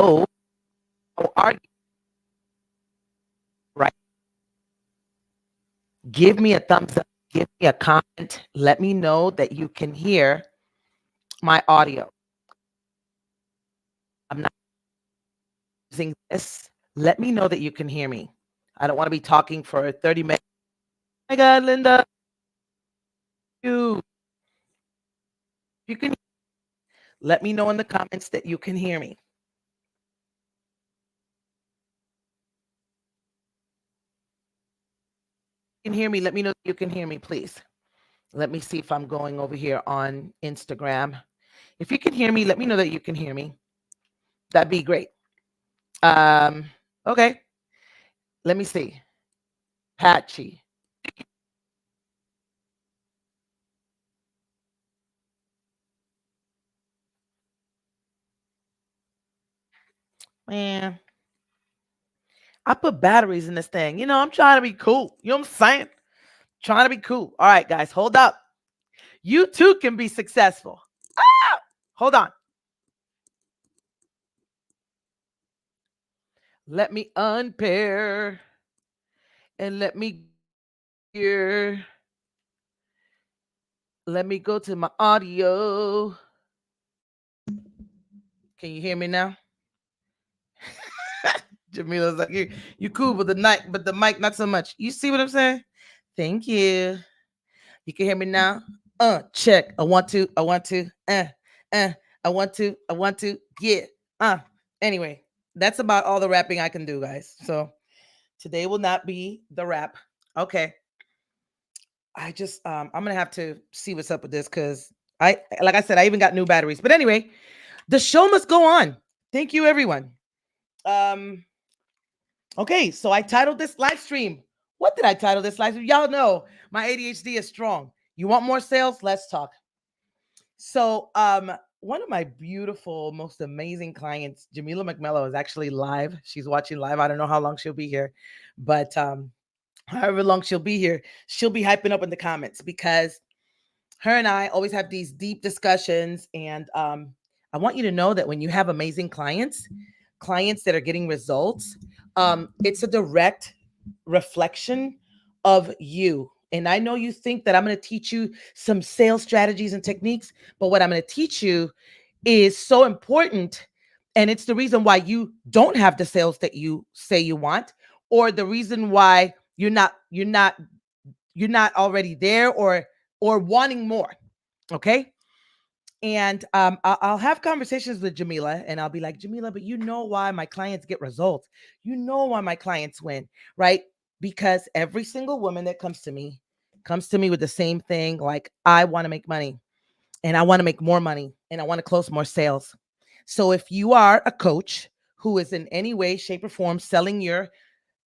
hello. How are you? Right? Give me a thumbs up. Give me a comment. Let me know that you can hear my audio. I'm not using this. Let me know that you can hear me. I don't want to be talking for 30 minutes. Oh my God, Linda, you can let me know in the comments that you can hear me. You can hear me. Let me know that you can hear me, please. Let me see if I'm going over here on Instagram. If you can hear me, let me know that you can hear me. That'd be great. Um, okay. Let me see. Patchy. Man, I put batteries in this thing. I'm trying to be cool. You know what I'm saying? Trying to be cool. All right, guys, hold up. You too can be successful. Ah! Hold on. Let me unpair and let me hear. Let me go to my audio. Can you hear me now? Jamila's like, you cool, but the mic not so much. You see what I'm saying? Thank you. You can hear me now? Check. I want to. I want to. I want to. I want to. Yeah. Anyway, that's about all the rapping I can do, guys. So today will not be the rap. Okay. I'm gonna have to see what's up with this because like I said, I even got new batteries. But anyway, the show must go on. Thank you, everyone. Um, okay, so I titled this live stream. What did I title this live stream? Y'all know my ADHD is strong. You want more sales? Let's talk. So, one of my beautiful, most amazing clients, Jamila McMello, is actually live. She's watching live. I don't know how long she'll be here, but however long she'll be here, she'll be hyping up in the comments because her and I always have these deep discussions. And I want you to know that when you have amazing clients that are getting results, it's a direct reflection of you. And I know you think that I'm going to teach you some sales strategies and techniques, but what I'm going to teach you is so important. And it's the reason why you don't have the sales that you say you want, or the reason why you're not already there or wanting more. Okay. And I'll have conversations with Jamila and I'll be like, Jamila, but you know why my clients get results. You know why my clients win, right? Because every single woman that comes to me with the same thing. Like, I want to make money and I want to make more money and I want to close more sales. So if you are a coach who is in any way, shape, or form selling your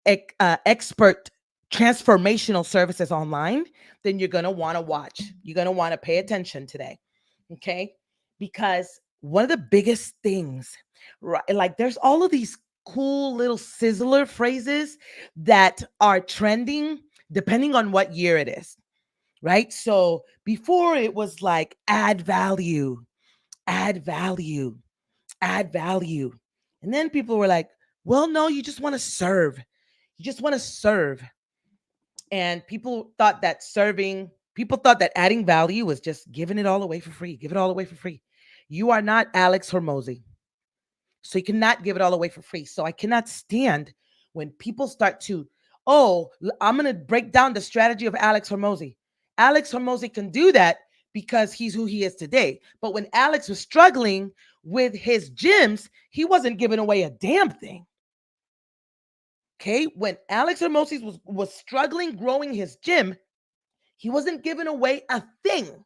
expert transformational services online, then you're going to want to watch. You're going to want to pay attention today. Okay. Because one of the biggest things, right? Like, there's all of these cool little sizzler phrases that are trending depending on what year it is. Right. So before it was like add value, add value, add value. And then people were like, well, no, you just want to serve. You just want to serve. And people thought that adding value was just giving it all away for free. Give it all away for free. You are not Alex Hormozy. So you cannot give it all away for free. So I cannot stand when people start to, I'm going to break down the strategy of Alex Hormozy. Alex Hormozy can do that because he's who he is today. But when Alex was struggling with his gyms, he wasn't giving away a damn thing. Okay, when Alex Hormozy was struggling growing his gym, he wasn't giving away a thing.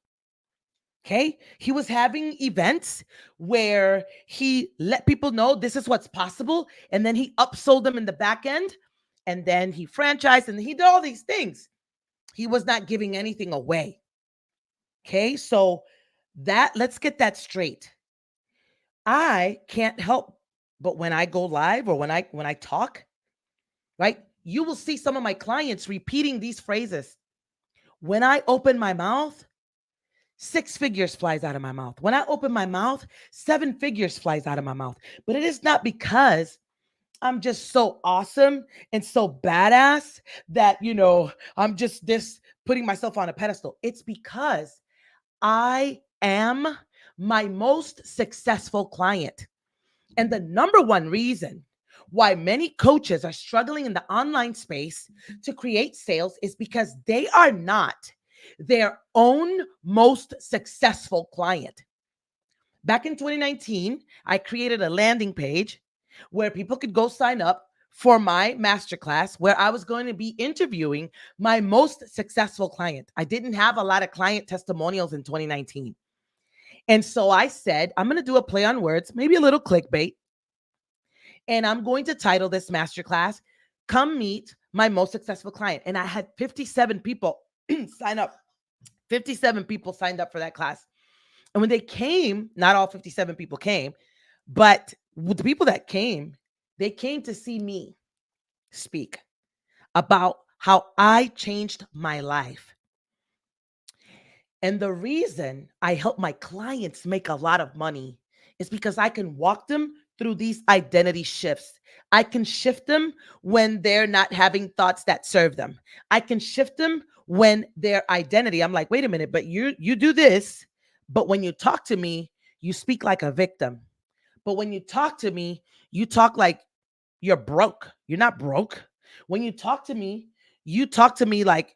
Okay, he was having events where he let people know this is what's possible, and then he upsold them in the back end, and then he franchised and he did all these things. He was not giving anything away. Okay, so let's get that straight. I can't help but when I go live or when I talk, right? You will see some of my clients repeating these phrases. When I open my mouth, 6 figures flies out of my mouth. When I open my mouth, 7 figures flies out of my mouth. But it is not because I'm just so awesome and so badass that, I'm just this putting myself on a pedestal. It's because I am my most successful client. And the number one reason why many coaches are struggling in the online space to create sales is because they are not their own most successful client. Back in 2019, I created a landing page where people could go sign up for my masterclass where I was going to be interviewing my most successful client. I didn't have a lot of client testimonials in 2019. And so I said, I'm going to do a play on words, maybe a little clickbait. And I'm going to title this masterclass, Come Meet My Most Successful Client. And I had 57 people sign up. 57 people signed up for that class. And when they came, not all 57 people came, but the people that came, they came to see me speak about how I changed my life. And the reason I help my clients make a lot of money is because I can walk them through these identity shifts. I can shift them when they're not having thoughts that serve them. I can shift them when their identity, I'm like, wait a minute, but you do this, but when you talk to me, you speak like a victim. But when you talk to me, you talk like you're broke. You're not broke. When you talk to me, you talk to me like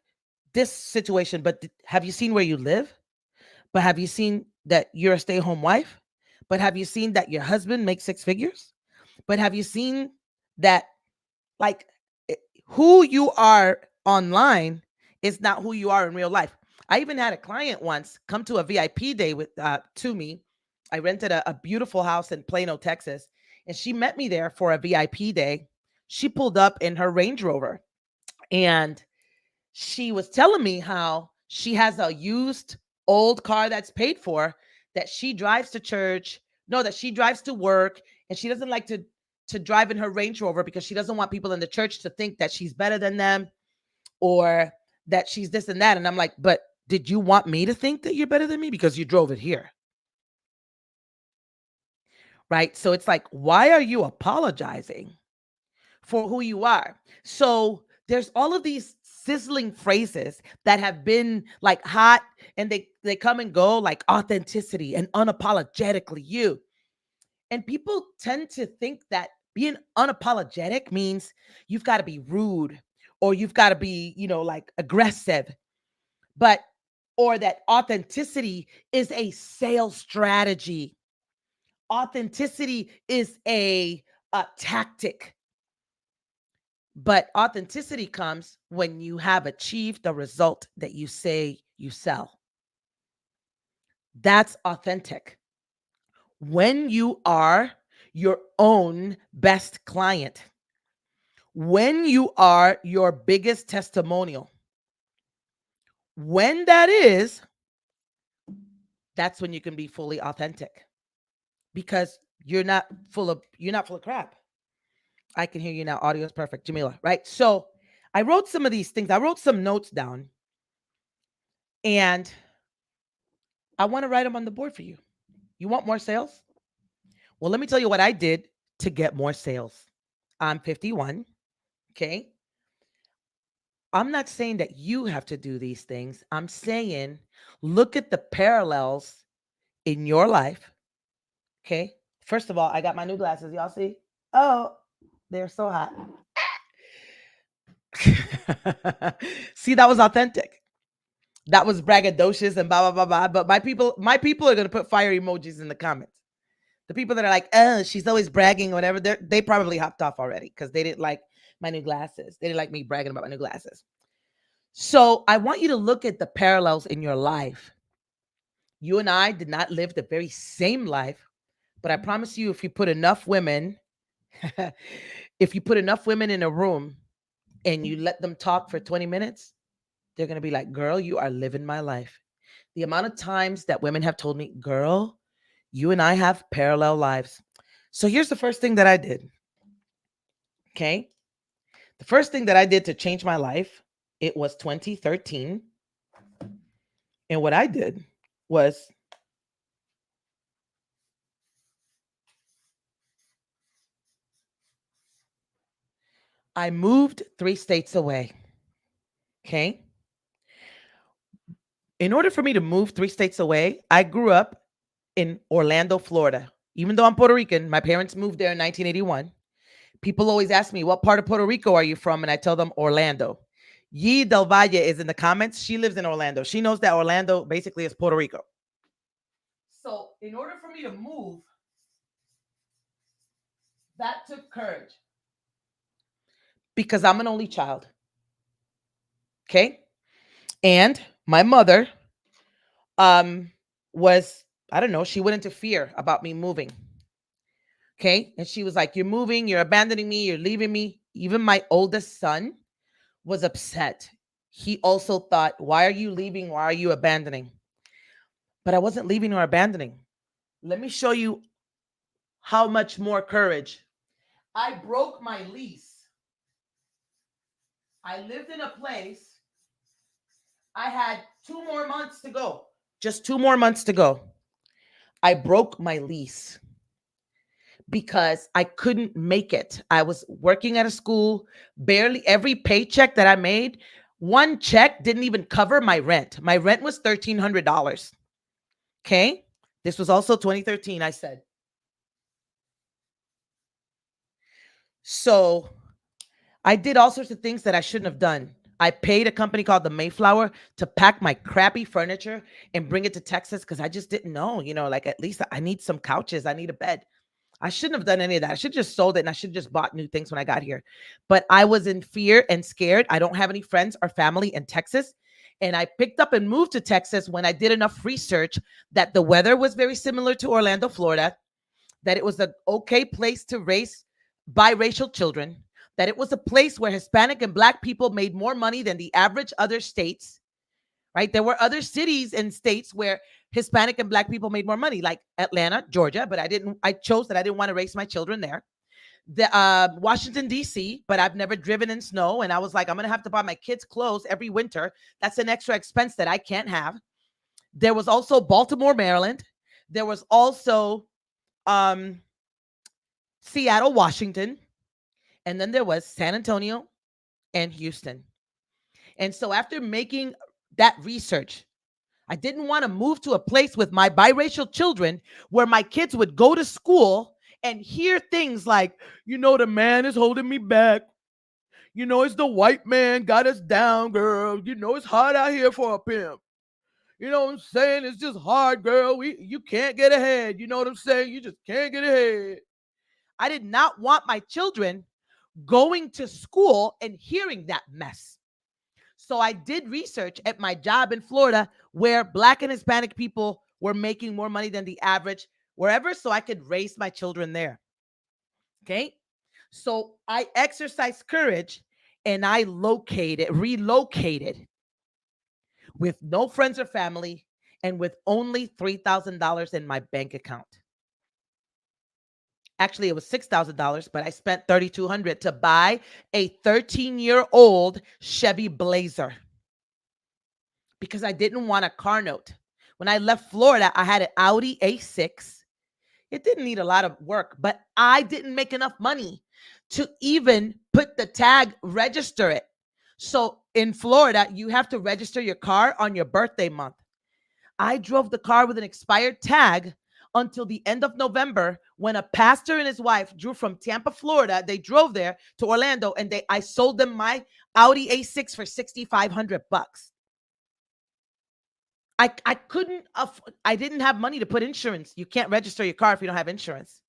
this situation, but have you seen where you live? But have you seen that you're a stay-at-home wife? But have you seen that your husband makes 6 figures? But have you seen that, like, who you are online is not who you are in real life? I even had a client once come to a VIP day to me. I rented a beautiful house in Plano, Texas, and she met me there for a VIP day. She pulled up in her Range Rover, and she was telling me how she has a used old car that's paid for that she drives to church, no, that she drives to work, and she doesn't like to drive in her Range Rover because she doesn't want people in the church to think that she's better than them or that she's this and that. And I'm like, but did you want me to think that you're better than me because you drove it here? Right? So it's like, why are you apologizing for who you are? So there's all of these sizzling phrases that have been like hot, and they come and go, like authenticity and unapologetically you. And people tend to think that being unapologetic means you've got to be rude or you've got to be, like aggressive. But or that authenticity is a sales strategy. Authenticity is a tactic. But authenticity comes when you have achieved the result that you say you sell. That's authentic. When you are your own best client, when you are your biggest testimonial, when that is, that's when you can be fully authentic because you're not full of crap. I can hear you now. Audio is perfect, Jamila, right? So I wrote some of these things. I wrote some notes down and I want to write them on the board for you. You want more sales? Well, let me tell you what I did to get more sales. I'm 51. Okay. I'm not saying that you have to do these things. I'm saying look at the parallels in your life. Okay. First of all, I got my new glasses. Y'all see? Oh, they're so hot. See, that was authentic. That was braggadocious and blah blah blah blah. But my people are gonna put fire emojis in the comments. The people that are like, oh, she's always bragging or whatever, they probably hopped off already because they didn't like my new glasses. They didn't like me bragging about my new glasses. So I want you to look at the parallels in your life. You and I did not live the very same life, but I promise you, if you put enough women, if you put enough women in a room and you let them talk for 20 minutes, they're going to be like, girl, you are living my life. The amount of times that women have told me, girl, you and I have parallel lives. So here's the first thing that I did. Okay. The first thing that I did to change my life, it was 2013. And what I did was I moved 3 states away. Okay. In order for me to move 3 states away, I grew up in Orlando, Florida. Even though I'm Puerto Rican, my parents moved there in 1981. People always ask me, what part of Puerto Rico are you from? And I tell them Orlando. Yee Del Valle is in the comments. She lives in Orlando. She knows that Orlando basically is Puerto Rico. So, in order for me to move, that took courage because I'm an only child. Okay. And my mother um was, I don't know, she went into fear about me moving. Okay. And she was like, you're moving, you're abandoning me, you're leaving me. Even my oldest son was upset. He also thought, why are you leaving? Why are you abandoning? But I wasn't leaving or abandoning. Let me show you how much more courage. I broke my lease. I lived in a place. I had 2 more months to go. Just 2 more months to go. I broke my lease because I couldn't make it. I was working at a school, barely every paycheck that I made, one check didn't even cover my rent. My rent was $1,300. Okay. This was also 2013, I said. So I did all sorts of things that I shouldn't have done. I paid a company called the Mayflower to pack my crappy furniture and bring it to Texas because I just didn't know, like at least I need some couches, I need a bed. I shouldn't have done any of that. I should have just sold it and I should have just bought new things when I got here. But I was in fear and scared. I don't have any friends or family in Texas. And I picked up and moved to Texas when I did enough research that the weather was very similar to Orlando, Florida, that it was an okay place to raise biracial children, that it was a place where Hispanic and Black people made more money than the average other states, right? There were other cities and states where Hispanic and Black people made more money, like Atlanta, Georgia, but I chose that I didn't want to raise my children there. The Washington, D.C., but I've never driven in snow. And I was like, I'm going to have to buy my kids clothes every winter. That's an extra expense that I can't have. There was also Baltimore, Maryland. There was also um, Seattle, Washington. And then there was San Antonio and Houston. And so after making that research, I didn't want to move to a place with my biracial children where my kids would go to school and hear things like, the man is holding me back. It's the white man got us down, girl. It's hard out here for a pimp. You know what I'm saying? It's just hard, girl. You can't get ahead. You know what I'm saying? You just can't get ahead. I did not want my children going to school and hearing that mess. So I did research at my job in Florida where Black and Hispanic people were making more money than the average wherever, so I could raise my children there. Okay. So I exercised courage and I relocated with no friends or family and with only $3,000 in my bank account. Actually, it was $6,000, but I spent $3,200 to buy a 13-year-old Chevy Blazer because I didn't want a car note. When I left Florida, I had an Audi A6. It didn't need a lot of work, but I didn't make enough money to even put the tag, register it. So in Florida, you have to register your car on your birthday month. I drove the car with an expired tag until the end of November when a pastor and his wife drove from Tampa, Florida. They drove there to Orlando and I sold them my Audi A6 for $6,500. I couldn't, I didn't have money to put insurance. You can't register your car if you don't have insurance.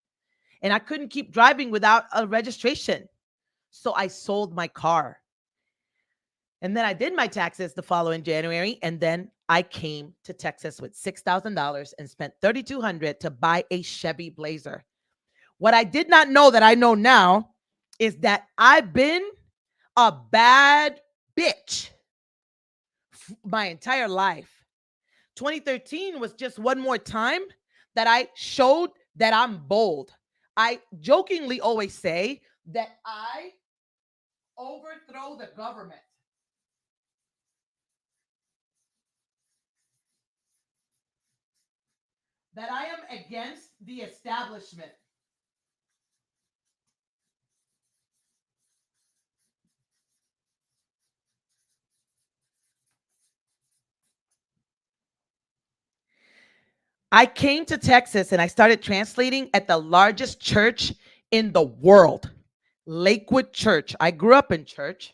And I couldn't keep driving without a registration. So I sold my car. And then I did my taxes the following January. And then I came to Texas with $6,000 and spent $3,200 to buy a Chevy Blazer. What I did not know that I know now is that I've been a bad bitch my entire life. 2013 was just one more time that I showed that I'm bold. I jokingly always say that I overthrow the government. that I am against the establishment. I came to Texas and I started translating at the largest church in the world, Lakewood Church. I grew up in church,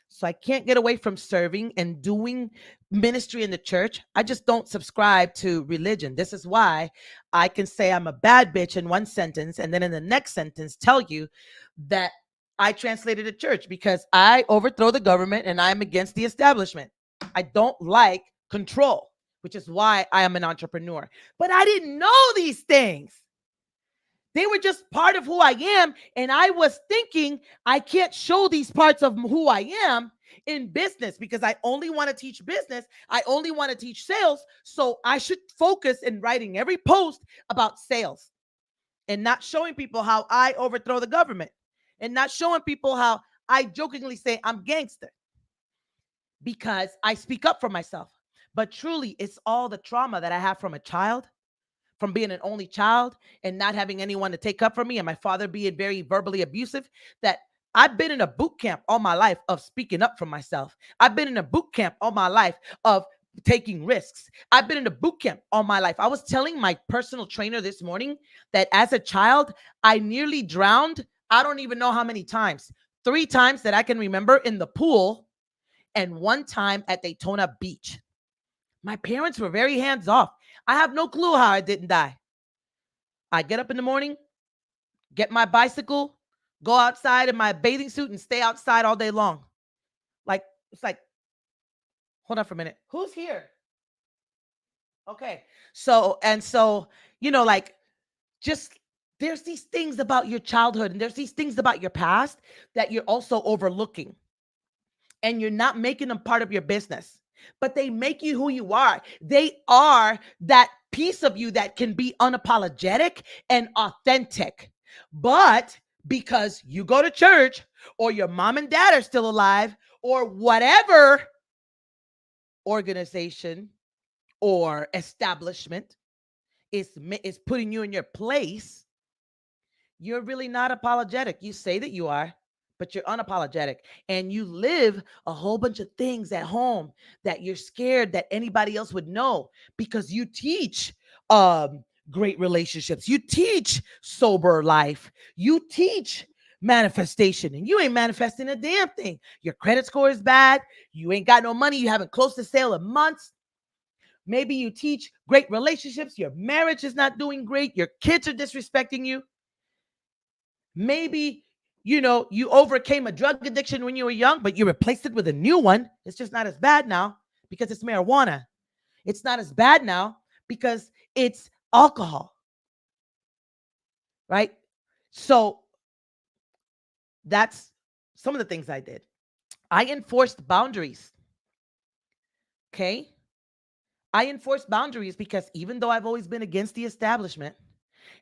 so I can't get away from serving and doing ministry in the church. I just don't subscribe to religion. This is why I can say I'm a bad bitch in one sentence and then in the next sentence tell you that I translated a church because I overthrow the government and I'm against the establishment. I don't like control, which is why I am an entrepreneur. But I didn't know these things. They were just part of who I am. And I was thinking I can't show these parts of who I am in business because I only want to teach business. I only want to teach sales. So I should focus in writing every post about sales and not showing people how I overthrow the government and not showing people how I jokingly say I'm gangster because I speak up for myself. But truly, it's all the trauma that I have from a child, from being an only child and not having anyone to take up for me, and my father being very verbally abusive, that I've been in a boot camp all my life of speaking up for myself. I've been in a boot camp all my life of taking risks. I've been in a boot camp all my life. I was telling my personal trainer this morning that as a child, I nearly drowned. I don't even know how many times. 3 times that I can remember in the pool, and 1 time at Daytona Beach. My parents were very hands off. I have no clue how I didn't die. I get up in the morning, get my bicycle, go outside in my bathing suit and stay outside all day long. Like, it's like, hold on for a minute. Who's here? Okay. So, like, just there's these things about your childhood and there's these things about your past that you're also overlooking and you're not making them part of your business, but they make you who you are. They are that piece of you that can be unapologetic and authentic. But because you go to church or your mom and dad are still alive or whatever organization or establishment is putting you in your place, you're really not apologetic. You say that you are, but you're unapologetic. And you live a whole bunch of things at home that you're scared that anybody else would know because you teach great relationships. You teach sober life. You teach manifestation and you ain't manifesting a damn thing. Your credit score is bad. You ain't got no money. You haven't closed the sale in months. Maybe you teach great relationships. Your marriage is not doing great. Your kids are disrespecting you. Maybe, you overcame a drug addiction when you were young, but you replaced it with a new one. It's just not as bad now because it's marijuana. It's not as bad now because it's alcohol, right? So that's some of the things I did. I enforced boundaries. Okay. I enforced boundaries because even though I've always been against the establishment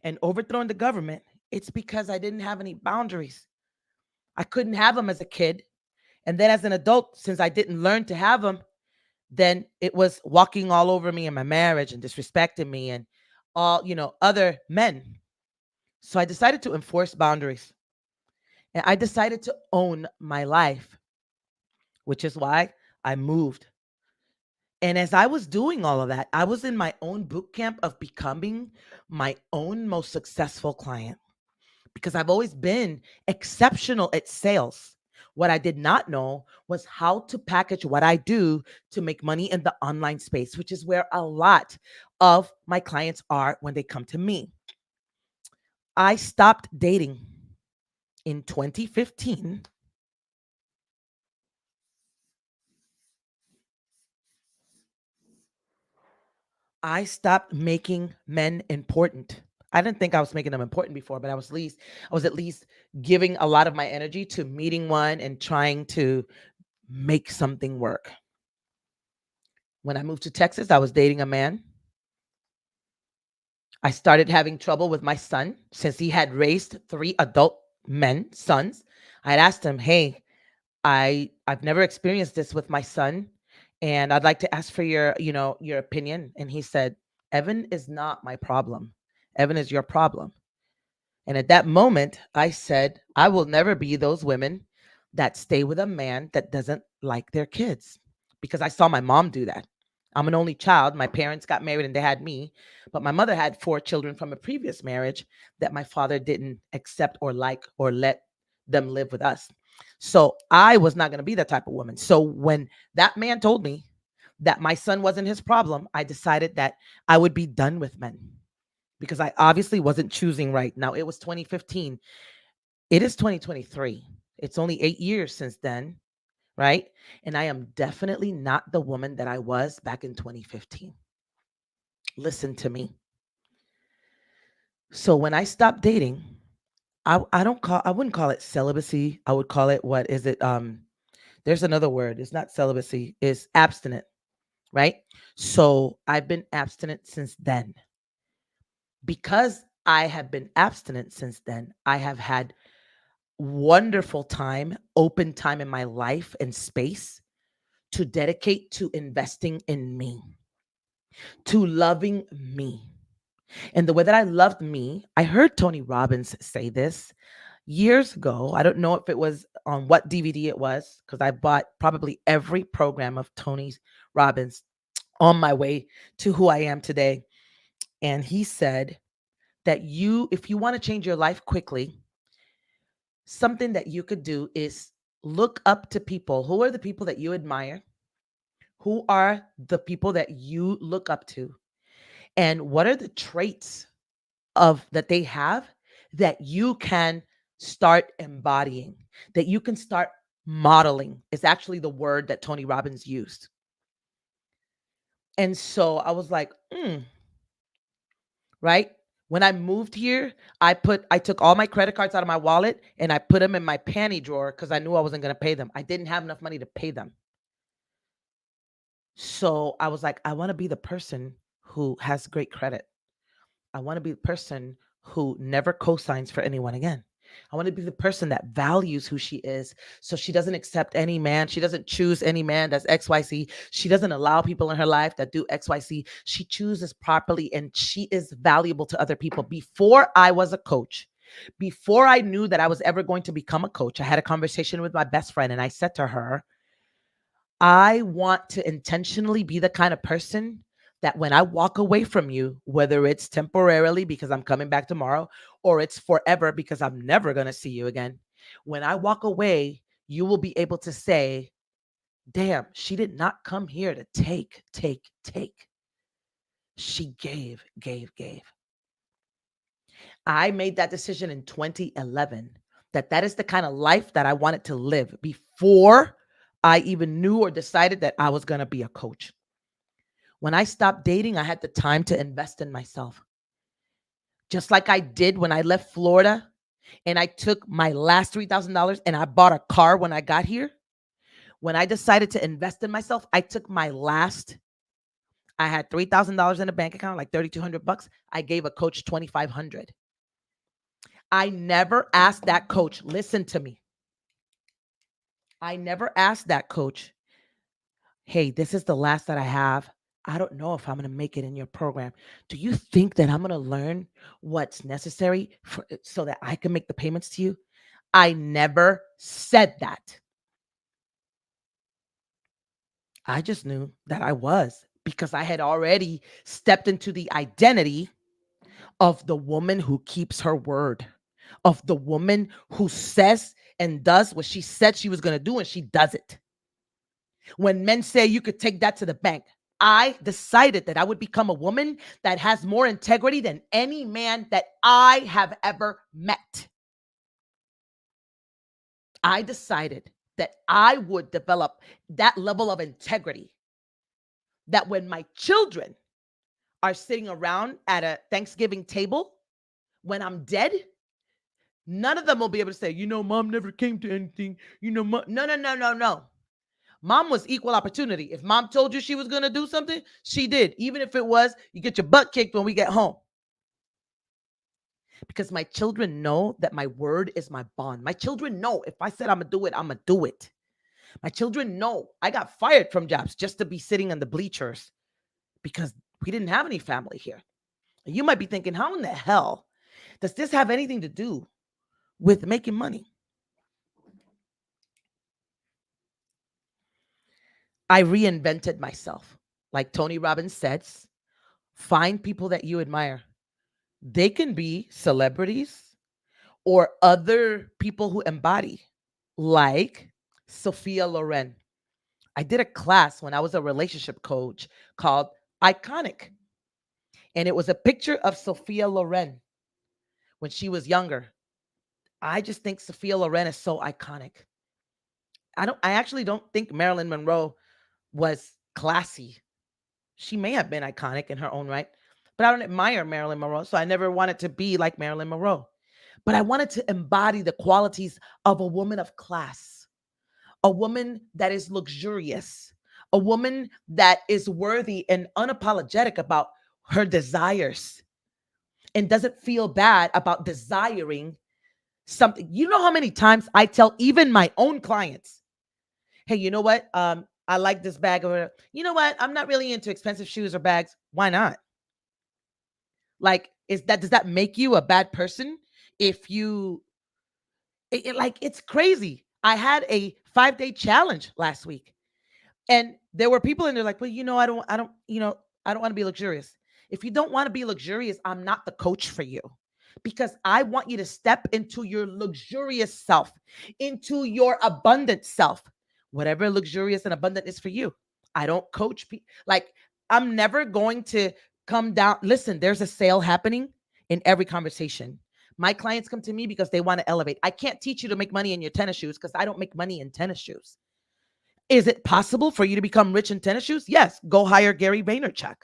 and overthrown the government, it's because I didn't have any boundaries. I couldn't have them as a kid. And then as an adult, since I didn't learn to have them, then it was walking all over me in my marriage and disrespecting me and all, other men. So I decided to enforce boundaries and I decided to own my life, which is why I moved. And as I was doing all of that, I was in my own boot camp of becoming my own most successful client because I've always been exceptional at sales. What I did not know was how to package what I do to make money in the online space, which is where a lot of my clients are when they come to me. I stopped dating in 2015. I stopped making men important. I didn't think I was making them important before, but I was at least giving a lot of my energy to meeting one and trying to make something work. When I moved to Texas, I was dating a man. I started having trouble with my son since he had raised 3 adult sons. I had asked him, "Hey, I've never experienced this with my son, and I'd like to ask for your opinion." And he said, Evan is not my problem. Evan is your problem. And at that moment, I said, I will never be those women that stay with a man that doesn't like their kids because I saw my mom do that. I'm an only child. My parents got married and they had me, but my mother had four children from a previous marriage that my father didn't accept or like or let them live with us. So I was not going to be that type of woman. So when that man told me that my son wasn't his problem, I decided that I would be done with men because I obviously wasn't choosing right. Now, it was 2015. It is 2023. It's only 8 years since then, right? And I am definitely not the woman that I was back in 2015. Listen to me. So when I stopped dating, I wouldn't call it celibacy. I would call it, what is it? There's another word. It's not celibacy, it's abstinent, right? So I've been abstinent since then. Because I have been abstinent since then, I have had wonderful time, open time in my life and space to dedicate to investing in me, to loving me. And the way that I loved me, I heard Tony Robbins say this years ago. I don't know if it was on what DVD it was, because I bought probably every program of Tony Robbins on my way to who I am today. And he said that if you want to change your life quickly, something that you could do is look up to people. Who are the people that you admire? Who are the people that you look up to? And what are the traits of that they have that you can start embodying, that you can start modeling? Is actually the word that Tony Robbins used. And so I was like, right? When I moved here, I took all my credit cards out of my wallet and I put them in my panty drawer because I knew I wasn't going to pay them. I didn't have enough money to pay them. So I was like, I want to be the person who has great credit. I want to be the person who never cosigns for anyone again. I want to be the person that values who she is. So she doesn't accept any man. She doesn't choose any man that's XYZ. She doesn't allow people in her life that do XYZ. She chooses properly and she is valuable to other people. Before I was a coach, before I knew that I was ever going to become a coach, I had a conversation with my best friend and I said to her, I want to intentionally be the kind of person that when I walk away from you, whether it's temporarily because I'm coming back tomorrow or it's forever because I'm never going to see you again, when I walk away, you will be able to say, damn, she did not come here to take, take, take. She gave, gave, gave. I made that decision in 2011 that is the kind of life that I wanted to live before I even knew or decided that I was going to be a coach. When I stopped dating, I had the time to invest in myself. Just like I did when I left Florida and I took my last $3,000 and I bought a car when I got here. When I decided to invest in myself, I took my last, I had $3,000 in a bank account, like $3,200. I gave a coach $2,500. I never asked that coach, listen to me. I never asked that coach, hey, this is the last that I have. I don't know if I'm going to make it in your program. Do you think that I'm going to learn what's necessary so that I can make the payments to you? I never said that. I just knew that I was, because I had already stepped into the identity of the woman who keeps her word, of the woman who says and does what she said she was going to do, and she does it. When men say you could take that to the bank, I decided that I would become a woman that has more integrity than any man that I have ever met. I decided that I would develop that level of integrity, that when my children are sitting around at a Thanksgiving table, when I'm dead, none of them will be able to say, mom never came to anything. Mom. No. Mom was equal opportunity. If mom told you she was going to do something, she did. Even if it was, you get your butt kicked when we get home. Because my children know that my word is my bond. My children know if I said I'm going to do it, I'm going to do it. My children know I got fired from jobs just to be sitting in the bleachers because We didn't have any family here. You might be thinking, how in the hell does this have anything to do with making money? I reinvented myself. Like Tony Robbins says, find people that you admire. They can be celebrities or other people who embody, like Sophia Loren. I did a class when I was a relationship coach called Iconic. And it was a picture of Sophia Loren when she was younger. I just think Sophia Loren is so iconic. I actually don't think Marilyn Monroe was classy. She may have been iconic in her own right, but I don't admire Marilyn Monroe, so I never wanted to be like Marilyn Monroe. But I wanted to embody the qualities of a woman of class, a woman that is luxurious, a woman that is worthy and unapologetic about her desires and doesn't feel bad about desiring something. You know how many times I tell even my own clients, hey, you know what? I like this bag. Or, you know what? I'm not really into expensive shoes or bags. Why not? Like, does that make you a bad person? If you, like, it's crazy. I had a 5-day challenge last week, and there were people in there like, well, I don't want to be luxurious. If you don't want to be luxurious, I'm not the coach for you, because I want you to step into your luxurious self, into your abundant self, whatever luxurious and abundant is for you. I don't coach people. Like, I'm never going to come down. Listen, there's a sale happening in every conversation. My clients come to me because they want to elevate. I can't teach you to make money in your tennis shoes because I don't make money in tennis shoes. Is it possible for you to become rich in tennis shoes? Yes. Go hire Gary Vaynerchuk.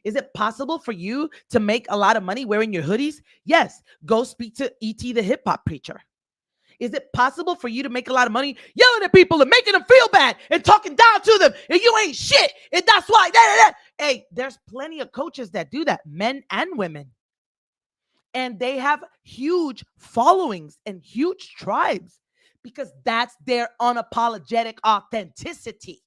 Is it possible for you to make a lot of money wearing your hoodies? Yes. Go speak to E.T. the hip hop preacher. Is it possible for you to make a lot of money yelling at people and making them feel bad and talking down to them and you ain't shit and that's why? Hey, there's plenty of coaches that do that, men and women. And they have huge followings and huge tribes because that's their unapologetic authenticity.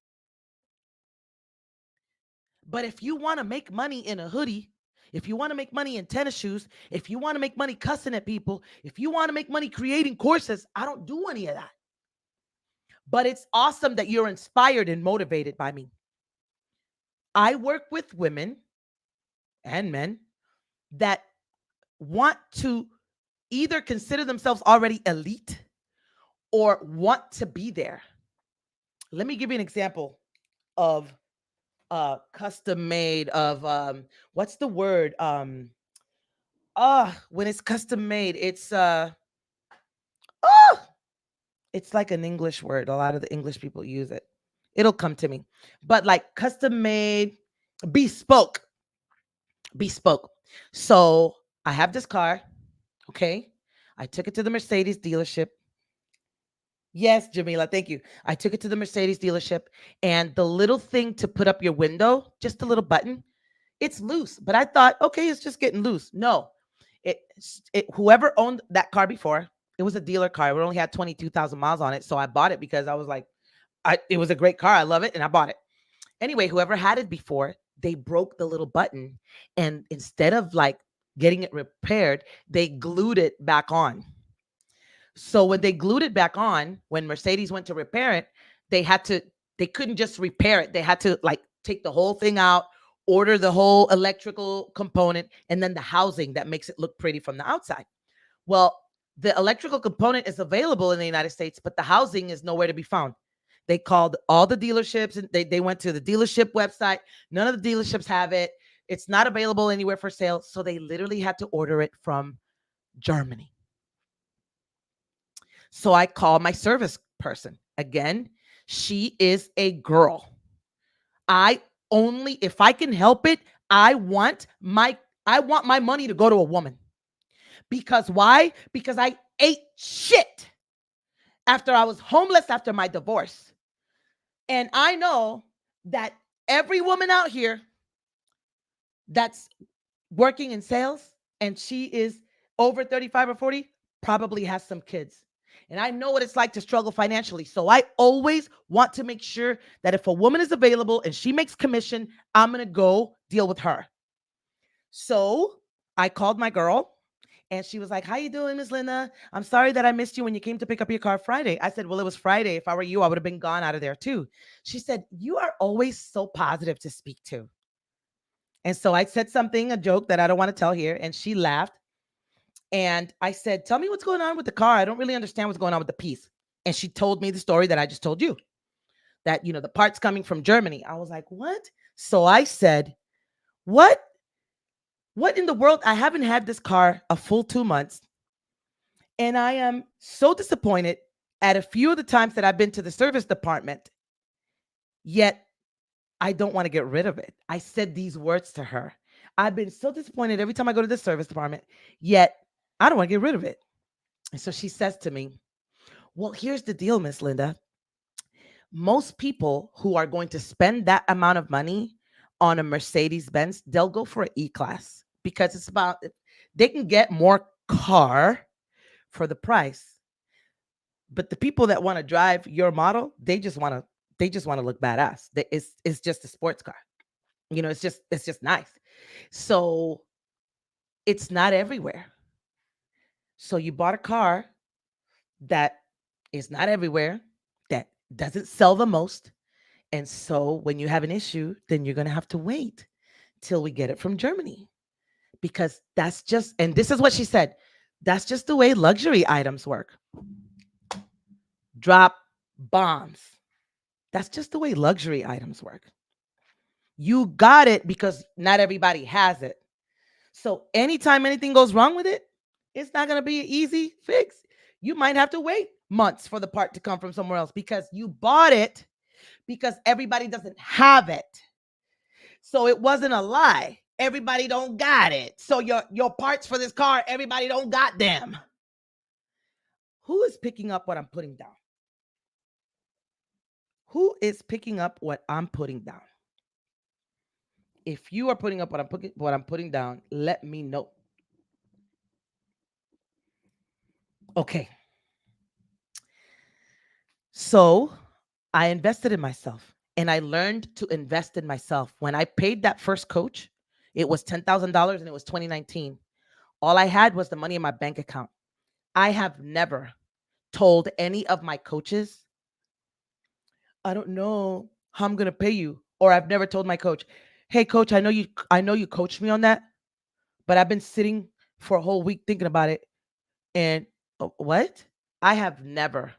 But if you want to make money in a hoodie, if you want to make money in tennis shoes, if you want to make money cussing at people, if you want to make money creating courses, I don't do any of that. But it's awesome that you're inspired and motivated by me. I work with women and men that want to either consider themselves already elite or want to be there. Let me give you an example of custom made, of what's the word? When it's custom made, it's it's like an English word. A lot of the English people use it. It'll come to me. But like custom made, bespoke. Bespoke. So I have this car. Okay. I took it to the Mercedes dealership. Yes, Jamila, thank you. I took it to the Mercedes dealership, and the little thing to put up your window, just a little button, it's loose. But I thought, okay, it's just getting loose. No, it whoever owned that car before, it was a dealer car. It only had 22,000 miles on it. So I bought it because I was like, it was a great car. I love it. And I bought it. Anyway, whoever had it before, they broke the little button. And instead of like getting it repaired, they glued it back on. So when they glued it back on, when Mercedes went to repair it, they couldn't just repair it. They had to like take the whole thing out, order the whole electrical component, and then the housing that makes it look pretty from the outside. Well, the electrical component is available in the United States, but the housing is nowhere to be found. They called all the dealerships and they went to the dealership website. None of the dealerships have it. It's not available anywhere for sale. So they literally had to order it from Germany. So I call my service person. Again, she is a girl. If I can help it, I want my money to go to a woman. Because why? Because I ate shit after I was homeless after my divorce. And I know that every woman out here that's working in sales and she is over 35 or 40 probably has some kids. And I know what it's like to struggle financially. So I always want to make sure that if a woman is available and she makes commission, I'm going to go deal with her. So I called my girl and she was like, "How you doing, Miss Linda? I'm sorry that I missed you when you came to pick up your car Friday." I said, "Well, it was Friday. If I were you, I would have been gone out of there too." She said, "You are always so positive to speak to." And so I said something, a joke that I don't want to tell here, and she laughed. And I said, "Tell me what's going on with the car. I don't really understand what's going on with the piece." And she told me the story that I just told you, that, the parts coming from Germany. I was like, "What?" So I said, "What? What in the world? I haven't had this car a full 2 months. And I am so disappointed at a few of the times that I've been to the service department, yet I don't want to get rid of it." I said these words to her. "I've been so disappointed every time I go to the service department, yet I don't want to get rid of it." And so she says to me, "Well, here's the deal, Miss Linda. Most people who are going to spend that amount of money on a Mercedes Benz, they'll go for an E class because they can get more car for the price. But the people that want to drive your model, they just want to look badass. It's just a sports car. It's just nice. So it's not everywhere. So you bought a car that is not everywhere, that doesn't sell the most. And so when you have an issue, then you're going to have to wait till we get it from Germany, because and this is what she said, that's just the way luxury items work. Drop bombs. That's just the way luxury items work. You got it because not everybody has it. So anytime anything goes wrong with it, it's not going to be an easy fix. You might have to wait months for the part to come from somewhere else because you bought it because everybody doesn't have it. So it wasn't a lie. Everybody don't got it. So your parts for this car, everybody don't got them. Who is picking up what I'm putting down? Who is picking up what I'm putting down? If you are putting up what I'm putting down, let me know. Okay. So I invested in myself and I learned to invest in myself. When I paid that first coach, it was $10,000 and it was 2019. All I had was the money in my bank account. I have never told any of my coaches, "I don't know how I'm going to pay you." Or I've never told my coach, "Hey coach, I know you coached me on that, but I've been sitting for a whole week thinking about it." And what? I have never,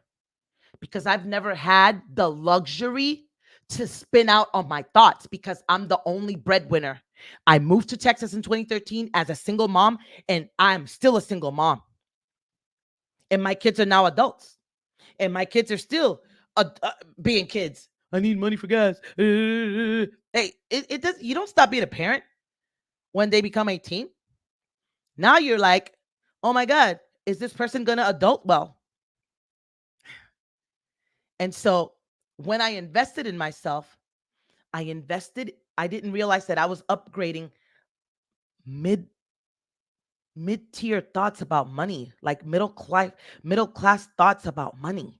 because I've never had the luxury to spin out on my thoughts because I'm the only breadwinner. I moved to Texas in 2013 as a single mom, and I'm still a single mom. And my kids are now adults, and my kids are still being kids. "I need money for gas." Hey, it does. You don't stop being a parent when they become 18. Now you're like, "Oh my God, is this person gonna adult well?" And so when I invested in myself, I didn't realize that I was upgrading mid mid-tier thoughts about money, like middle class thoughts about money,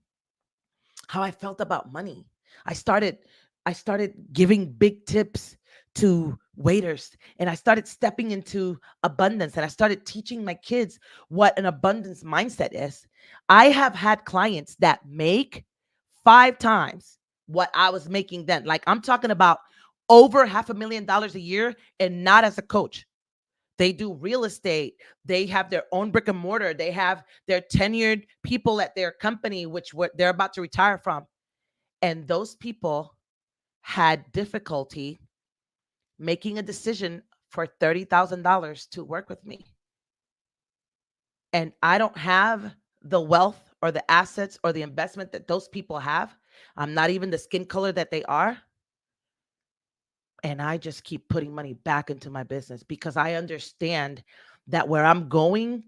how I felt about money. I started I started giving big tips to waiters, and I started stepping into abundance, and I started teaching my kids what an abundance mindset is. I have had clients that make 5 times what I was making then. Like, I'm talking about over half $500,000 a year, and not as a coach. They do real estate. They have their own brick and mortar. They have their tenured people at their company, which they're about to retire from. And those people had difficulty making a decision for $30,000 to work with me. And I don't have the wealth or the assets or the investment that those people have. I'm not even the skin color that they are. And I just keep putting money back into my business because I understand that where I'm going,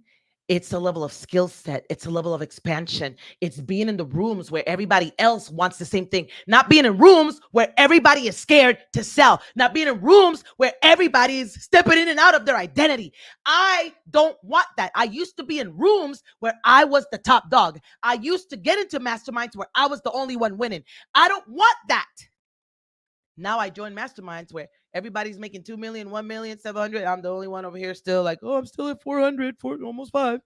it's a level of skill set, it's a level of expansion. It's being in the rooms where everybody else wants the same thing, not being in rooms where everybody is scared to sell, not being in rooms where everybody is stepping in and out of their identity. I don't want that. I used to be in rooms where I was the top dog. I used to get into masterminds where I was the only one winning. I don't want that. Now I join masterminds where Everybody's making 2 million, 1 million, 700. I'm the only one over here still like, oh, I'm still at 400, almost 5.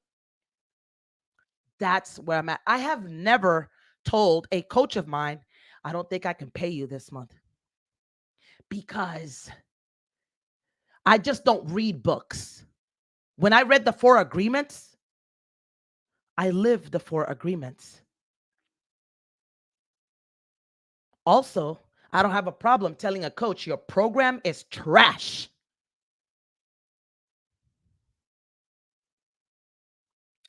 That's where I'm at. I have never told a coach of mine, I don't think I can pay you this month, because I just don't read books. When I read the 4 agreements, I lived the 4 agreements. Also, I don't have a problem telling a coach your program is trash.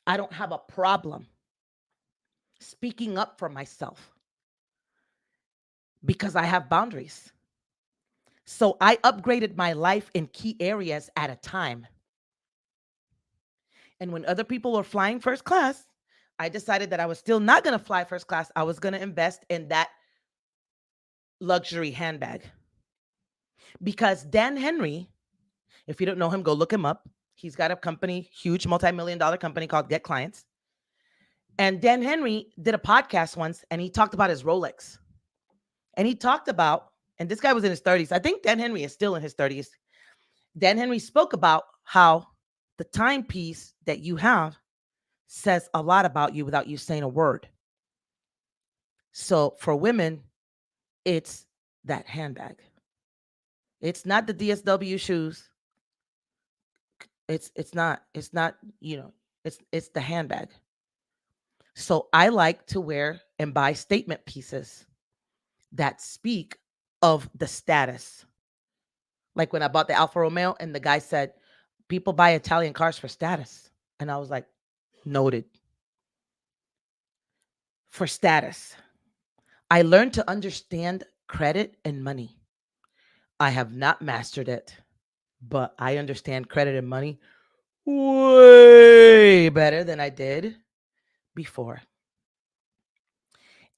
I don't have a problem speaking up for myself because I have boundaries. So I upgraded my life in key areas at a time. And when other people were flying first class, I decided that I was still not going to fly first class. I was going to invest in that luxury handbag. Because Dan Henry, if you don't know him, go look him up. He's got a company, huge multi-million-dollar company called Get Clients. And Dan Henry did a podcast once, and he talked about his Rolex. And he talked about, and this guy was in his 30s. I think Dan Henry is still in his 30s. Dan Henry spoke about how the timepiece that you have says a lot about you without you saying a word. So for women, it's that handbag. It's not the DSW shoes. It's not, it's the handbag. So I like to wear and buy statement pieces that speak of the status. Like when I bought the Alfa Romeo and the guy said, people buy Italian cars for status. And I was like, noted. For status. I learned to understand credit and money. I have not mastered it, but I understand credit and money way better than I did before.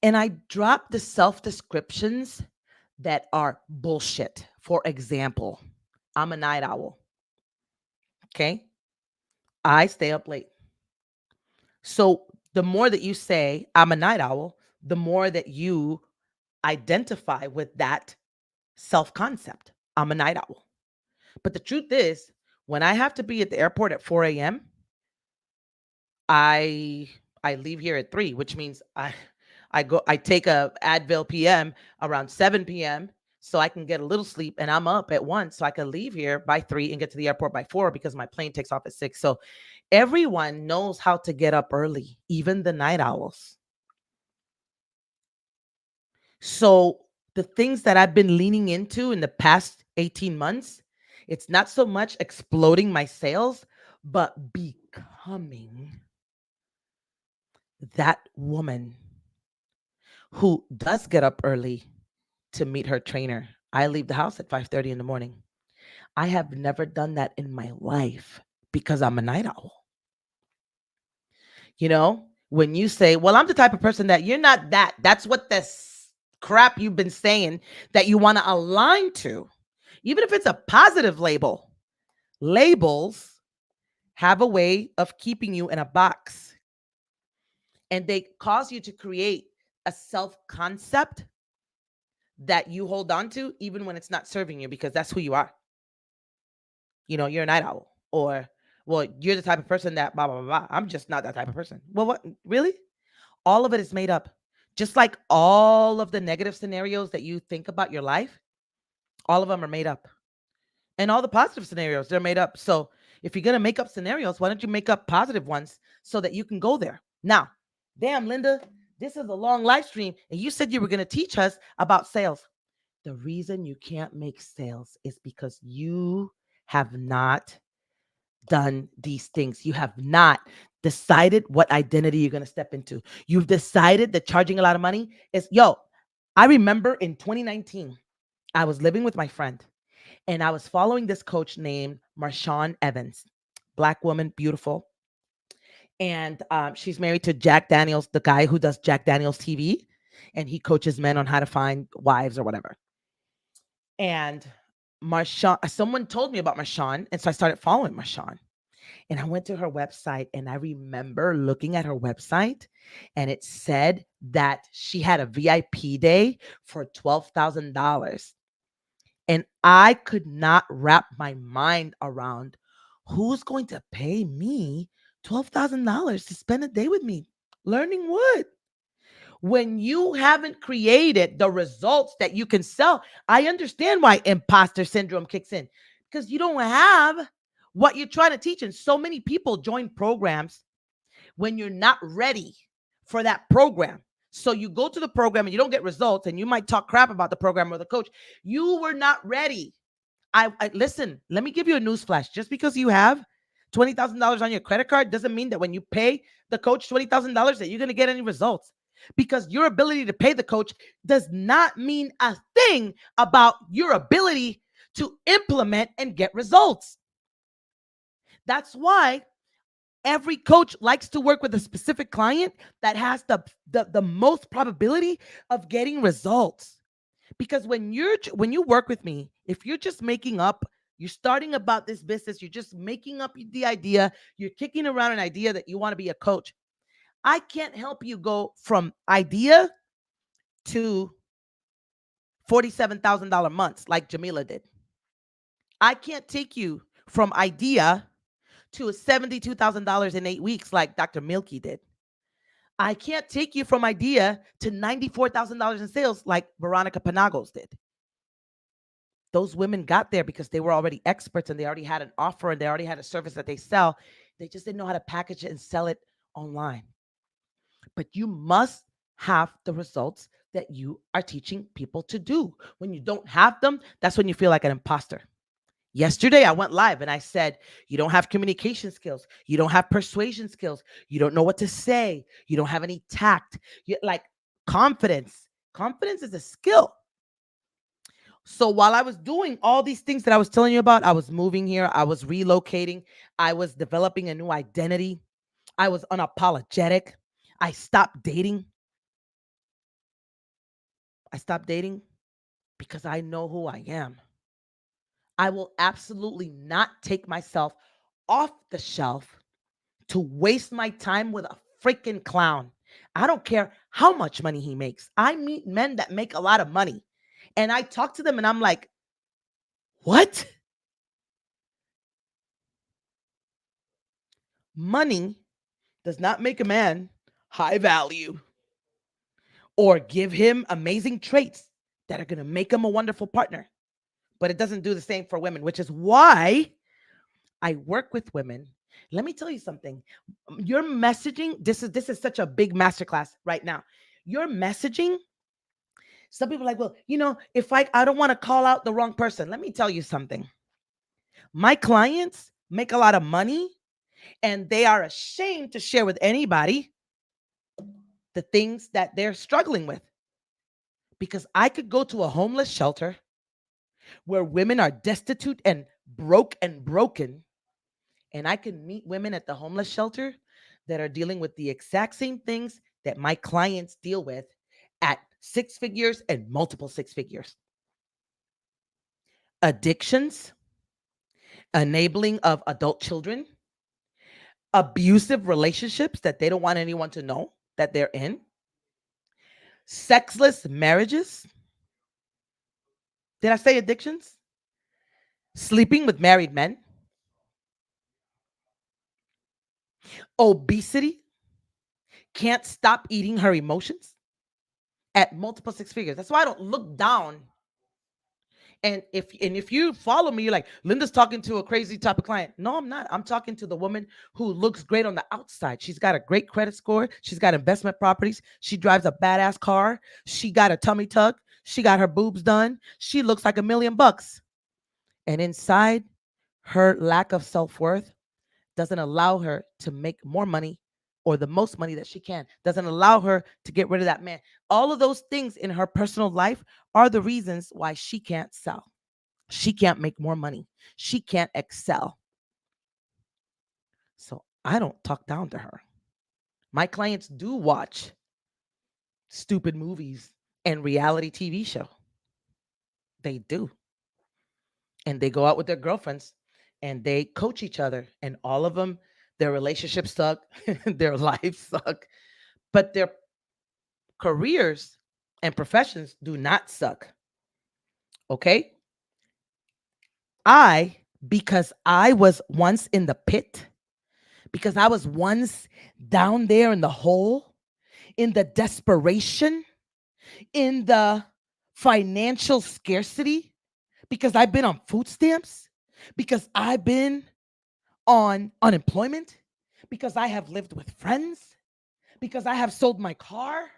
And I dropped the self descriptions that are bullshit. For example, I'm a night owl. Okay. I stay up late. So the more that you say I'm a night owl, the more that you identify with that self concept. I'm a night owl. But the truth is, when I have to be at the airport at 4 a.m., I leave here at 3, which means I take a Advil PM around 7 p.m. so I can get a little sleep, and I'm up at 1 so I can leave here by 3 and get to the airport by 4 because my plane takes off at 6. So everyone knows how to get up early, even the night owls. So the things that I've been leaning into in the past 18 months, it's not so much exploding my sales, but becoming that woman who does get up early to meet her trainer. I leave the house at 5:30 in the morning. I have never done that in my life because I'm a night owl. You know, when you say, well, I'm the type of person that you're not that. That's what this crap you've been saying that you want to align to. Even if it's a positive label, labels have a way of keeping you in a box. And they cause you to create a self-concept that you hold on to even when it's not serving you, because that's who you are. You know, you're a night owl, or, well, you're the type of person that blah, blah, blah, blah. I'm just not that type of person. Well, what? Really? All of it is made up. Just like all of the negative scenarios that you think about your life, all of them are made up. And all the positive scenarios, they're made up. So if you're going to make up scenarios, why don't you make up positive ones so that you can go there? Now, damn, Linda, this is a long live stream, and you said you were going to teach us about sales. The reason you can't make sales is because you have not done these things. You have not decided what identity you're going to step into. You've decided that charging a lot of money is, I remember in 2019, I was living with my friend and I was following this coach named Marshawn Evans, Black woman, beautiful. And she's married to Jack Daniels, the guy who does Jack Daniels TV, and he coaches men on how to find wives or whatever. And Marshawn, someone told me about Marshawn, and so I started following Marshawn. And I went to her website, and I remember looking at her website, and it said that she had a VIP day for $12,000. And I could not wrap my mind around who's going to pay me $12,000 to spend a day with me learning what? When you haven't created the results that you can sell, I understand why imposter syndrome kicks in because you don't have what you're trying to teach. And so many people join programs when you're not ready for that program. So you go to the program and you don't get results, and you might talk crap about the program or the coach. You were not ready. I listen. Let me give you a news flash. Just because you have $20,000 on your credit card doesn't mean that when you pay the coach $20,000 that you're going to get any results. Because your ability to pay the coach does not mean a thing about your ability to implement and get results. That's why every coach likes to work with a specific client that has the most probability of getting results. Because when you work with me, if you're just making up, you're starting about this business, you're just making up the idea, you're kicking around an idea that you want to be a coach, I can't help you go from idea to $47,000 months like Jamila did. I can't take you from idea to $72,000 in 8 weeks like Dr. Milky did. I can't take you from idea to $94,000 in sales like Veronica Panagos did. Those women got there because they were already experts and they already had an offer and they already had a service that they sell. They just didn't know how to package it and sell it online. But you must have the results that you are teaching people to do. When you don't have them, that's when you feel like an imposter. Yesterday, I went live and I said, you don't have communication skills. You don't have persuasion skills. You don't know what to say. You don't have any tact. Like confidence. Confidence is a skill. So while I was doing all these things that I was telling you about, I was moving here, I was relocating, I was developing a new identity, I was unapologetic. I stopped dating. I stopped dating because I know who I am. I will absolutely not take myself off the shelf to waste my time with a freaking clown. I don't care how much money he makes. I meet men that make a lot of money and I talk to them and I'm like, what? Money does not make a man high value or give him amazing traits that are going to make him a wonderful partner. But it doesn't do the same for women, which is why I work with women. Let me tell you something. Your messaging, this is such a big masterclass right now. Your messaging, some people are like, well, if I don't want to call out the wrong person. Let me tell you something. My clients make a lot of money and they are ashamed to share with anybody the things that they're struggling with. Because I could go to a homeless shelter where women are destitute and broke and broken, and I can meet women at the homeless shelter that are dealing with the exact same things that my clients deal with at six figures and multiple six figures. Addictions, enabling of adult children, abusive relationships that they don't want anyone to know that they're in, sexless marriages. Did I say addictions? Sleeping with married men, obesity, can't stop eating her emotions at multiple six figures. That's why I don't look down. And if you follow me, you're like, Linda's talking to a crazy type of client. No, I'm not. I'm talking to the woman who looks great on the outside. She's got a great credit score. She's got investment properties. She drives a badass car. She got a tummy tuck. She got her boobs done. She looks like $1,000,000. And inside, her lack of self-worth doesn't allow her to make more money or the most money that she can, doesn't allow her to get rid of that man. All of those things in her personal life are the reasons why she can't sell. She can't make more money. She can't excel. So I don't talk down to her. My clients do watch stupid movies and reality TV show. They do. And they go out with their girlfriends and they coach each other, and all of them, their relationships suck, their lives suck, but their careers and professions do not suck. Okay? Because I was once in the pit, because I was once down there in the hole, in the desperation, in the financial scarcity, because I've been on food stamps, because I've been on unemployment, because I have lived with friends, because I have sold my car,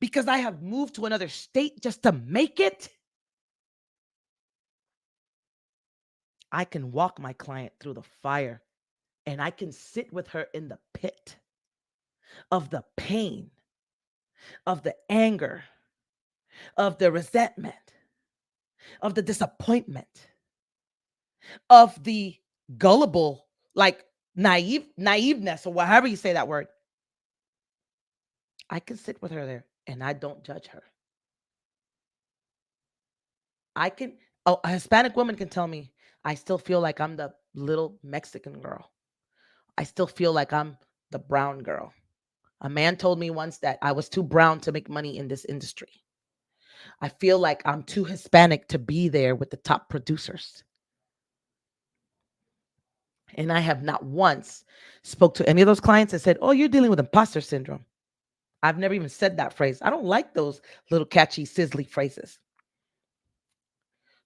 because I have moved to another state just to make it. I can walk my client through the fire and I can sit with her in the pit of the pain, of the anger, of the resentment, of the disappointment, of the gullible, like naiveness, or however you say that word. I can sit with her there and I don't judge her. I can, oh, a Hispanic woman can tell me, I still feel like I'm the little Mexican girl. I still feel like I'm the brown girl. A man told me once that I was too brown to make money in this industry. I feel like I'm too Hispanic to be there with the top producers. And I have not once spoke to any of those clients and said, "Oh, you're dealing with imposter syndrome." I've never even said that phrase. I don't like those little catchy, sizzly phrases.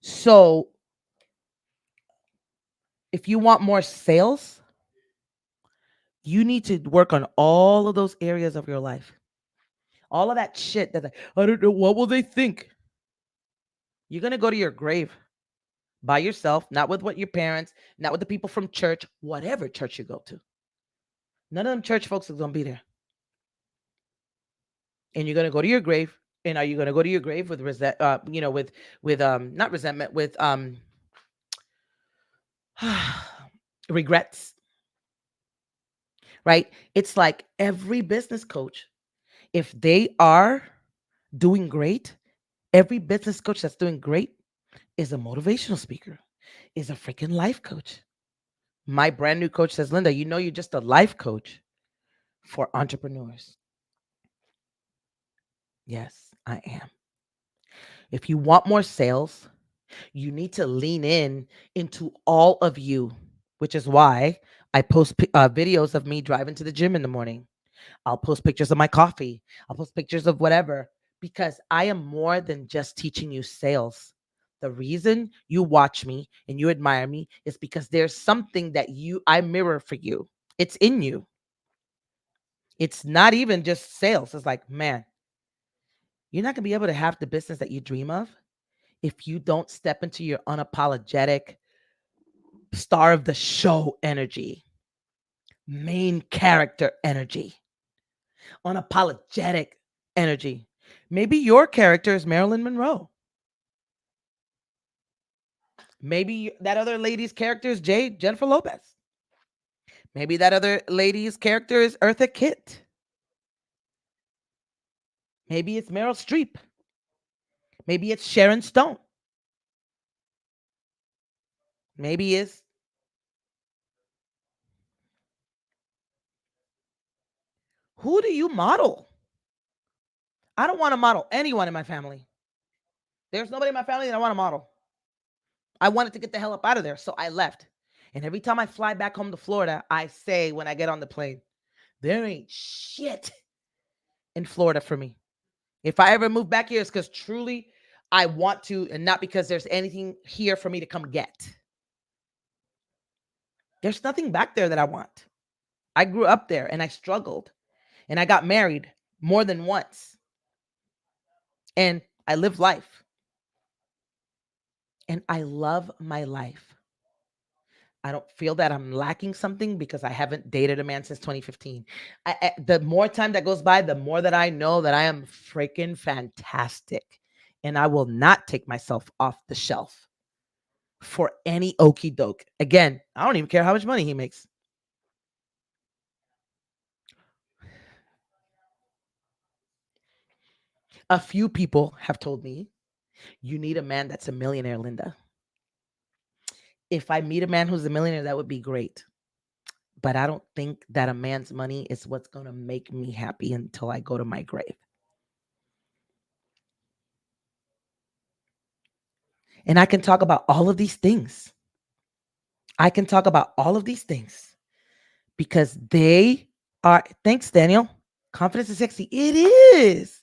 So, if you want more sales, you need to work on all of those areas of your life. All of that shit that I don't know, what will they think? You're going to go to your grave by yourself, not with what your parents, not with the people from church, whatever church you go to. None of them church folks are going to be there. And you're going to go to your grave. And are you going to go to your grave with not resentment, with regrets, right? It's like every business coach, if they are doing great, every business coach that's doing great is a motivational speaker, is a freaking life coach. My brand new coach says, Linda, you're just a life coach for entrepreneurs. Yes, I am. If you want more sales, you need to lean into all of you, which is why I post videos of me driving to the gym in the morning. I'll post pictures of my coffee. I'll post pictures of whatever, because I am more than just teaching you sales. The reason you watch me and you admire me is because there's something that I mirror for you. It's in you. It's not even just sales. It's like, man, you're not going to be able to have the business that you dream of if you don't step into your unapologetic star of the show energy, main character energy, unapologetic energy. Maybe your character is Marilyn Monroe. Maybe that other lady's character is Jennifer Lopez. Maybe that other lady's character is Eartha Kitt. Maybe it's Meryl Streep. Maybe it's Sharon Stone. Maybe it's, who do you model? I don't want to model anyone in my family. There's nobody in my family that I want to model. I wanted to get the hell up out of there, so I left. And every time I fly back home to Florida, I say when I get on the plane, there ain't shit in Florida for me. If I ever move back here, it's because truly I want to, and not because there's anything here for me to come get. There's nothing back there that I want. I grew up there and I struggled and I got married more than once. And I live life. And I love my life. I don't feel that I'm lacking something because I haven't dated a man since 2015. The more time that goes by, the more that I know that I am freaking fantastic. And I will not take myself off the shelf for any okey doke. Again, I don't even care how much money he makes. A few people have told me, you need a man that's a millionaire, Linda. If I meet a man who's a millionaire, that would be great. But I don't think that a man's money is what's going to make me happy until I go to my grave. And I can talk about all of these things. I can talk about all of these things because they are, thanks, Daniel. Confidence is sexy. It is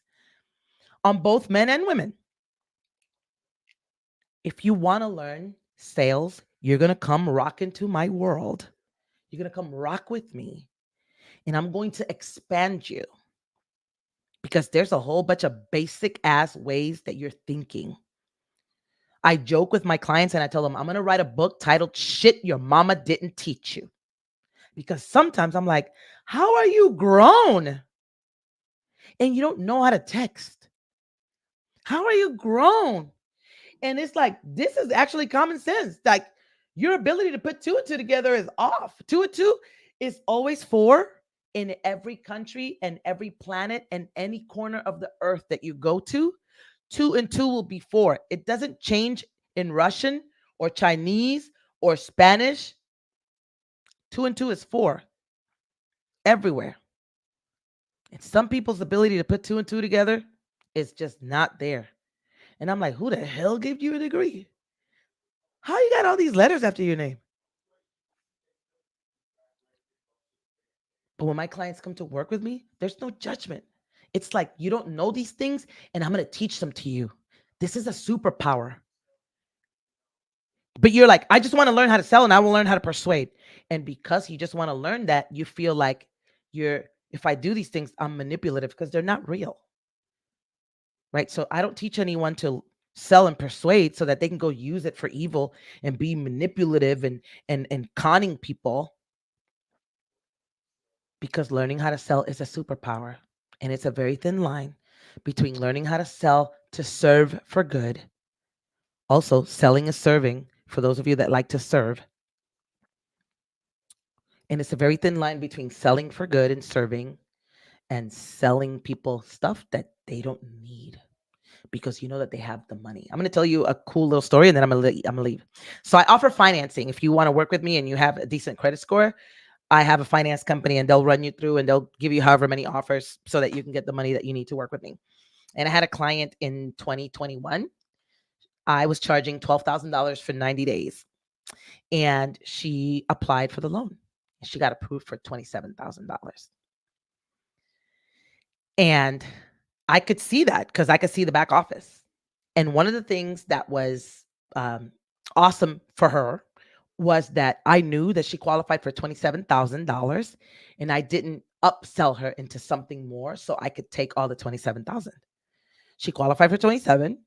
on both men and women. If you want to learn sales, you're going to come rock into my world. You're going to come rock with me, and I'm going to expand you because there's a whole bunch of basic ass ways that you're thinking. I joke with my clients and I tell them, I'm going to write a book titled Shit Your Mama Didn't Teach You. Because sometimes I'm like, how are you grown and you don't know how to text? How are you grown? And it's like, this is actually common sense. Like, your ability to put two and two together is off. Two and two is always four in every country and every planet and any corner of the earth that you go to. Two and two will be four. It doesn't change in Russian or Chinese or Spanish. Two and two is four everywhere. And some people's ability to put two and two together is just not there. And I'm like, who the hell gave you a degree? How you got all these letters after your name? But when my clients come to work with me, there's no judgment. It's like, you don't know these things, and I'm going to teach them to you. This is a superpower. But you're like, I just want to learn how to sell and I will learn how to persuade. And because you just want to learn that, you feel like if I do these things, I'm manipulative because they're not real. Right? So I don't teach anyone to sell and persuade so that they can go use it for evil and be manipulative and conning people, because learning how to sell is a superpower, and it's a very thin line between learning how to sell to serve for good. Also, selling is serving for those of you that like to serve. And it's a very thin line between selling for good and serving, and selling people stuff that they don't need because you know that they have the money. I'm going to tell you a cool little story and then I'm going to leave. So I offer financing. If you want to work with me and you have a decent credit score, I have a finance company and they'll run you through and they'll give you however many offers so that you can get the money that you need to work with me. And I had a client in 2021. I was charging $12,000 for 90 days, and she applied for the loan. She got approved for $27,000. And I could see that because I could see the back office. And one of the things that was awesome for her was that I knew that she qualified for $27,000, and I didn't upsell her into something more so I could take all the 27,000. She qualified for 27,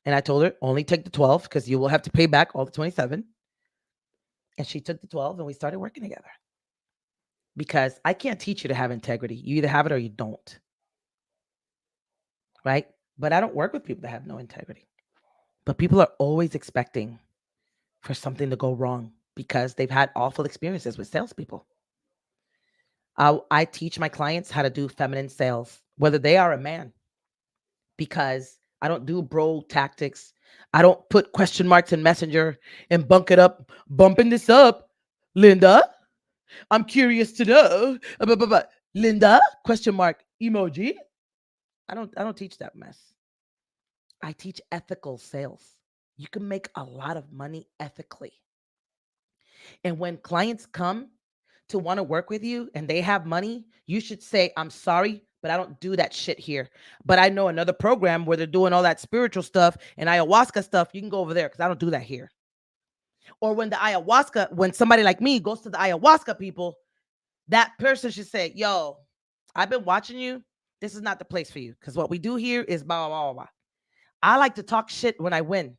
and I told her only take the 12 because you will have to pay back all the 27. And she took the 12 and we started working together. Because I can't teach you to have integrity. You either have it or you don't. Right? But I don't work with people that have no integrity. But people are always expecting for something to go wrong because they've had awful experiences with salespeople. I teach my clients how to do feminine sales, whether they are a man, because I don't do bro tactics. I don't put question marks in Messenger and bunk it up, bumping this up. Linda, I'm curious to know. Linda, question mark, emoji. I don't teach that mess. I teach ethical sales. You can make a lot of money ethically. And when clients come to want to work with you and they have money, you should say, I'm sorry, but I don't do that shit here. But I know another program where they're doing all that spiritual stuff and ayahuasca stuff. You can go over there because I don't do that here. Or when somebody like me goes to the ayahuasca people, that person should say, yo, I've been watching you. This is not the place for you because what we do here is blah, blah, blah, blah. I like to talk shit when I win.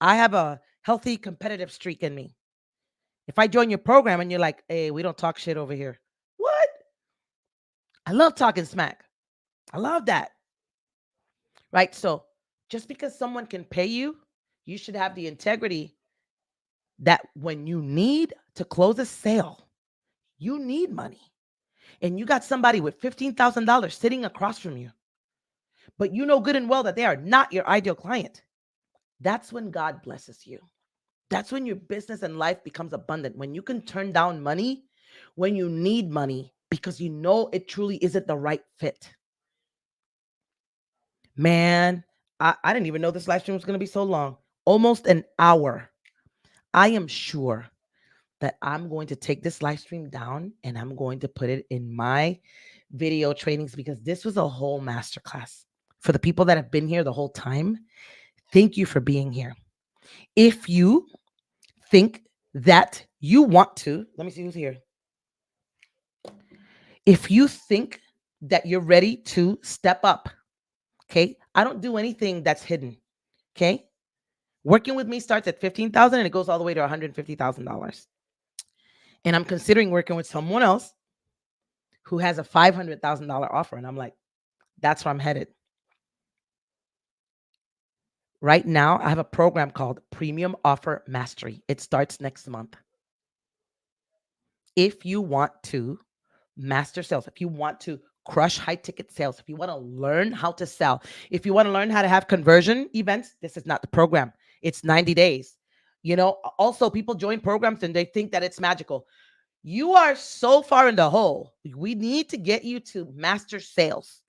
I have a healthy competitive streak in me. If I join your program and you're like, hey, we don't talk shit over here. What? I love talking smack. I love that. Right? So just because someone can pay you, you should have the integrity that when you need to close a sale, you need money. And you got somebody with $15,000 sitting across from you, but you know good and well that they are not your ideal client. That's when God blesses you. That's when your business and life becomes abundant. When you can turn down money, when you need money, because you know it truly isn't the right fit. Man, I didn't even know this live stream was going to be so long. almost an hour, I am sure that I'm going to take this live stream down and I'm going to put it in my video trainings, because this was a whole masterclass. For the people that have been here the whole time, thank you for being here. If you think that you want to, let me see who's here. If you think that you're ready to step up, okay, I don't do anything that's hidden, okay? Working with me starts at $15,000 and it goes all the way to $150,000. And I'm considering working with someone else who has a $500,000 offer. And I'm like, that's where I'm headed. Right now, I have a program called Premium Offer Mastery. It starts next month. If you want to master sales, if you want to crush high ticket sales, if you want to learn how to sell, if you want to learn how to have conversion events, this is not the program. It's 90 days. Also, people join programs and they think that it's magical. You are so far in the hole. We need to get you to master sales.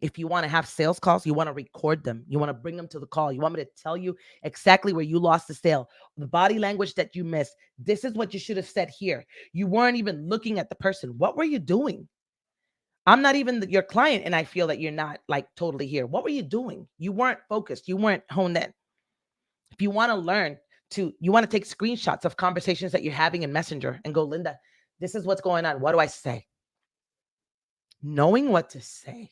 If you want to have sales calls, you want to record them. You want to bring them to the call. You want me to tell you exactly where you lost the sale, the body language that you missed. This is what you should have said here. You weren't even looking at the person. What were you doing? I'm not even your client, and I feel that you're not like totally here. What were you doing? You weren't focused. You weren't honed in. If you want to learn you want to take screenshots of conversations that you're having in Messenger and go, Linda, this is what's going on. What do I say? Knowing what to say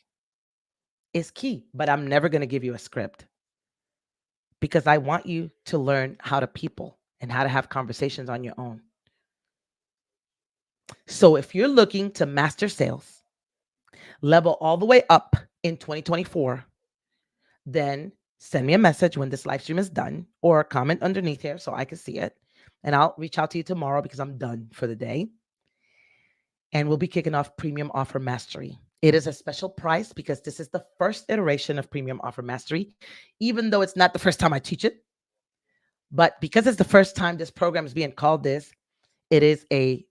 is key, but I'm never going to give you a script, because I want you to learn how to people and how to have conversations on your own. So if you're looking to master sales, level all the way up in 2024, then send me a message when this live stream is done, or comment underneath here so I can see it. And I'll reach out to you tomorrow because I'm done for the day. And we'll be kicking off Premium Offer Mastery. It is a special price because this is the first iteration of Premium Offer Mastery, even though it's not the first time I teach it. But because it's the first time this program is being called this, it is a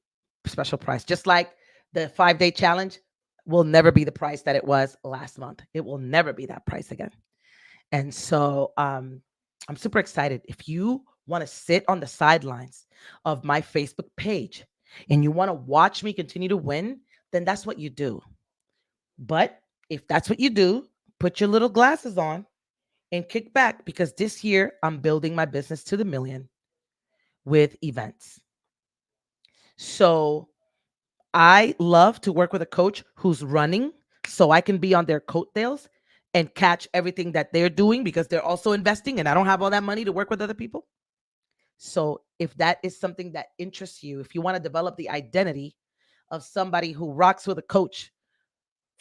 special price. Just like the 5-day challenge will never be the price that it was last month. It will never be that price again. And so I'm super excited. If you want to sit on the sidelines of my Facebook page and you want to watch me continue to win, then that's what you do. But if that's what you do, put your little glasses on and kick back, because this year I'm building my business to the million with events. So I love to work with a coach who's running so I can be on their coattails and catch everything that they're doing, because they're also investing and I don't have all that money to work with other people. So if that is something that interests you, if you want to develop the identity of somebody who rocks with a coach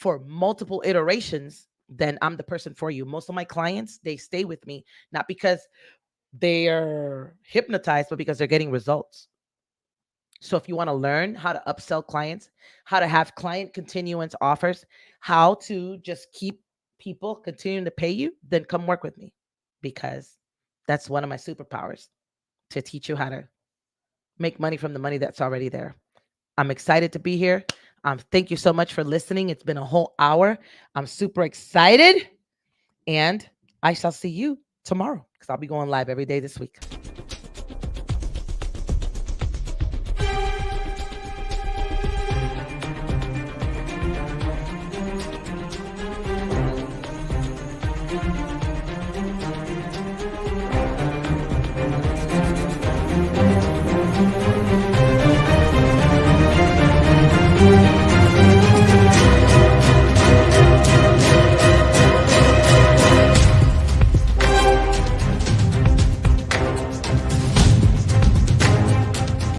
for multiple iterations, then I'm the person for you. Most of my clients, they stay with me, not because they are hypnotized, but because they're getting results. So if you want to learn how to upsell clients, how to have client continuance offers, how to just keep people continuing to pay you, then come work with me, because that's one of my superpowers, to teach you how to make money from the money that's already there. I'm excited to be here. Thank you so much for listening. It's been a whole hour. I'm super excited, and I shall see you tomorrow, because I'll be going live every day this week.